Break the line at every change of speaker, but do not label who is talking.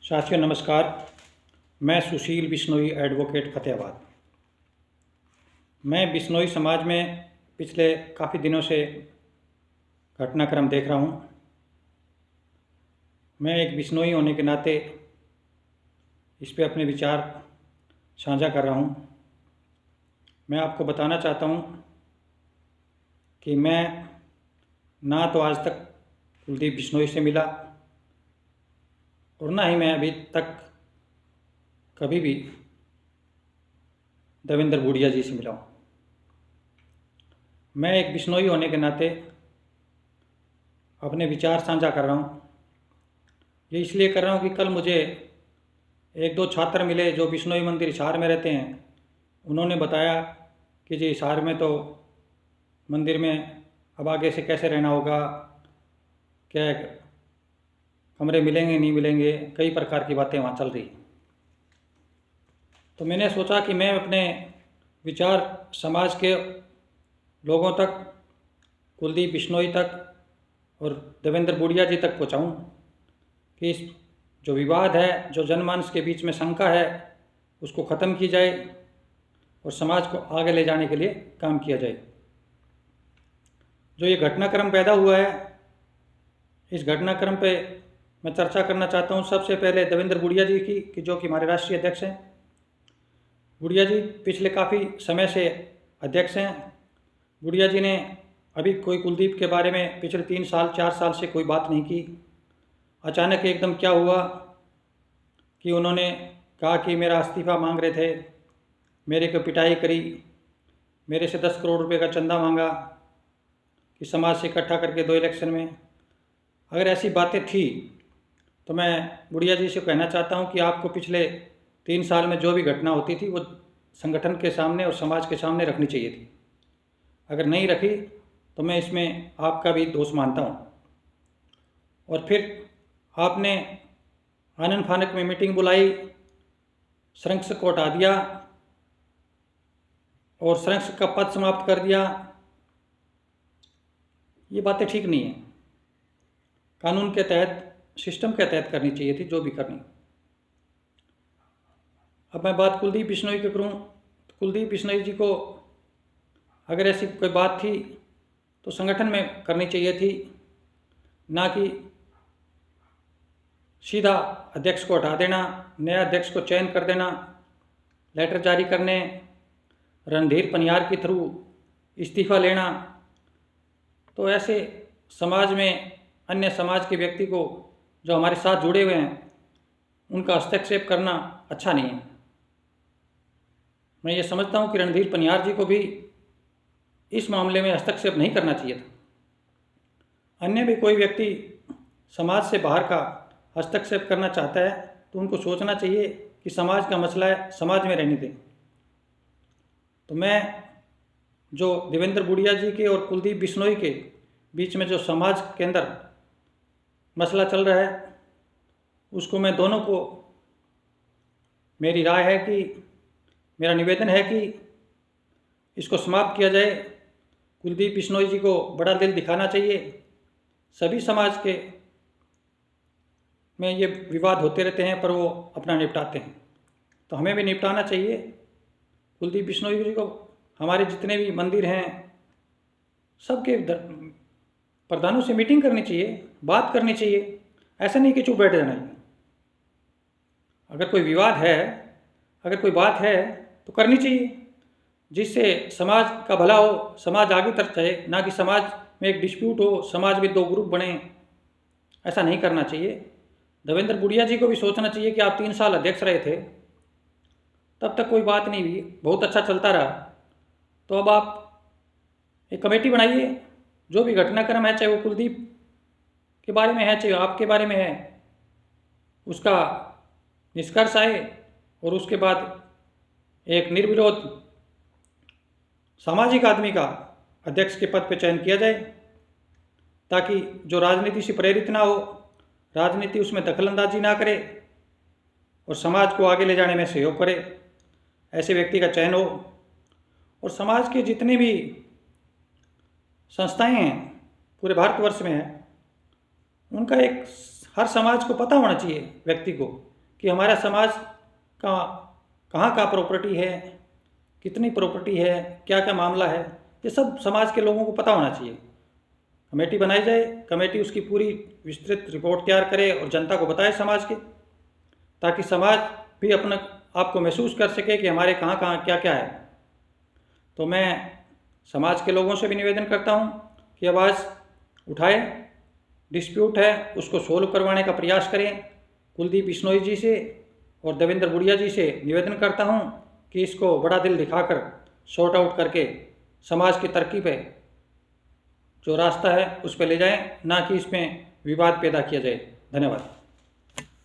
साथियों नमस्कार। मैं सुशील बिश्नोई एडवोकेट फतेहाबाद। मैं बिश्नोई समाज में पिछले काफ़ी दिनों से घटनाक्रम देख रहा हूँ। मैं एक बिश्नोई होने के नाते इस पे अपने विचार साझा कर रहा हूँ। मैं आपको बताना चाहता हूँ कि मैं ना तो आज तक कुलदीप बिश्नोई से मिला और ना ही मैं अभी तक कभी भी देवेंद्र बूढ़िया जी से मिला हूँ। मैं एक बिश्नोई होने के नाते अपने विचार साझा कर रहा हूँ। ये इसलिए कर रहा हूँ कि कल मुझे एक दो छात्र मिले जो बिश्नोई मंदिर हिसार में रहते हैं। उन्होंने बताया कि जी हिसार में तो मंदिर में अब आगे से कैसे रहना होगा, क्या कमरे मिलेंगे नहीं मिलेंगे, कई प्रकार की बातें वहाँ चल रही। तो मैंने सोचा कि मैं अपने विचार समाज के लोगों तक, कुलदीप बिश्नोई तक और देवेंद्र बूढ़िया जी तक पहुँचाऊँ कि इस जो विवाद है, जो जनमानस के बीच में शंका है, उसको ख़त्म की जाए और समाज को आगे ले जाने के लिए काम किया जाए। जो ये घटनाक्रम पैदा हुआ है, इस घटनाक्रम पे मैं चर्चा करना चाहता हूँ। सबसे पहले देवेंद्र बूढ़िया जी की, कि जो कि हमारे राष्ट्रीय अध्यक्ष हैं। बूढ़िया जी पिछले काफ़ी समय से अध्यक्ष हैं। बूढ़िया जी ने अभी कोई कुलदीप के बारे में पिछले 3 साल 4 साल से कोई बात नहीं की। अचानक एकदम क्या हुआ कि उन्होंने कहा कि मेरा इस्तीफ़ा मांग रहे थे, मेरे को पिटाई करी, मेरे से 10 करोड़ रुपए का चंदा मांगा कि समाज से इकट्ठा करके 2 इलेक्शन में। अगर ऐसी बातें थी तो मैं बूढ़िया जी से कहना चाहता हूं कि आपको पिछले 3 साल में जो भी घटना होती थी वो संगठन के सामने और समाज के सामने रखनी चाहिए थी। अगर नहीं रखी तो मैं इसमें आपका भी दोष मानता हूं। और फिर आपने आनन फानक में मीटिंग बुलाई, संरक्षक को हटा दिया और संरक्षक का पद समाप्त कर दिया। ये बातें ठीक नहीं है। कानून के तहत, सिस्टम के तहत करनी चाहिए थी जो भी करनी। अब मैं बात कुलदीप बिश्नोई की करूँ तो कुलदीप बिश्नोई जी को अगर ऐसी कोई बात थी तो संगठन में करनी चाहिए थी, ना कि सीधा अध्यक्ष को हटा देना, नया अध्यक्ष को चयन कर देना, लेटर जारी करने, रणधीर पनियार के थ्रू इस्तीफ़ा लेना। तो ऐसे समाज में अन्य समाज के व्यक्ति को जो हमारे साथ जुड़े हुए हैं उनका हस्तक्षेप करना अच्छा नहीं है। मैं ये समझता हूँ कि रणधीर पनियार जी को भी इस मामले में हस्तक्षेप नहीं करना चाहिए था। अन्य भी कोई व्यक्ति समाज से बाहर का हस्तक्षेप करना चाहता है तो उनको सोचना चाहिए कि समाज का मसला है, समाज में रहने दें। तो मैं जो देवेंद्र बूढ़िया जी के और कुलदीप बिश्नोई के बीच में जो समाज के अंदर मसला चल रहा है उसको मैं दोनों को, मेरी राय है कि, मेरा निवेदन है कि इसको समाप्त किया जाए। कुलदीप बिश्नोई जी को बड़ा दिल दिखाना चाहिए। सभी समाज के में ये विवाद होते रहते हैं पर वो अपना निपटाते हैं, तो हमें भी निपटाना चाहिए। कुलदीप बिश्नोई जी को हमारे जितने भी मंदिर हैं सबके प्रधानों से मीटिंग करनी चाहिए, बात करनी चाहिए। ऐसा नहीं कि चुप बैठ जाना है। अगर कोई विवाद है, अगर कोई बात है तो करनी चाहिए जिससे समाज का भला हो, समाज आगे तक जाए, ना कि समाज में एक डिस्प्यूट हो, समाज में 2 ग्रुप बने। ऐसा नहीं करना चाहिए। देवेंद्र बूढ़िया जी को भी सोचना चाहिए कि आप 3 साल अध्यक्ष रहे थे, तब तक कोई बात नहीं हुई, बहुत अच्छा चलता रहा। तो अब आप एक कमेटी बनाइए, जो भी घटनाक्रम है, चाहे वो कुलदीप के बारे में है, चाहे आपके बारे में है, उसका निष्कर्ष आए और उसके बाद एक निर्विरोध सामाजिक आदमी का अध्यक्ष के पद पर चयन किया जाए, ताकि जो राजनीति से प्रेरित ना हो, राजनीति उसमें दखलंदाजी ना करे और समाज को आगे ले जाने में सहयोग करे, ऐसे व्यक्ति का चयन हो। और समाज के जितने भी संस्थाएं हैं पूरे भारतवर्ष में है, उनका एक, हर समाज को पता होना चाहिए व्यक्ति को कि हमारा समाज का कहाँ का प्रॉपर्टी है, कितनी प्रॉपर्टी है, क्या क्या मामला है, ये सब समाज के लोगों को पता होना चाहिए। कमेटी बनाई जाए, कमेटी उसकी पूरी विस्तृत रिपोर्ट तैयार करे और जनता को बताए समाज के, ताकि समाज भी अपने आप को महसूस कर सके कि हमारे कहाँ कहाँ क्या क्या है। तो मैं समाज के लोगों से भी निवेदन करता हूँ कि आवाज़ उठाए, डिस्प्यूट है उसको सोल्व करवाने का प्रयास करें। कुलदीप बिश्नोई जी से और देवेंद्र बुढ़िया जी से निवेदन करता हूँ कि इसको बड़ा दिल दिखाकर सॉर्ट आउट करके समाज की तरक्की पे जो रास्ता है उस पर ले जाएं, ना कि इसमें विवाद पैदा किया जाए। धन्यवाद।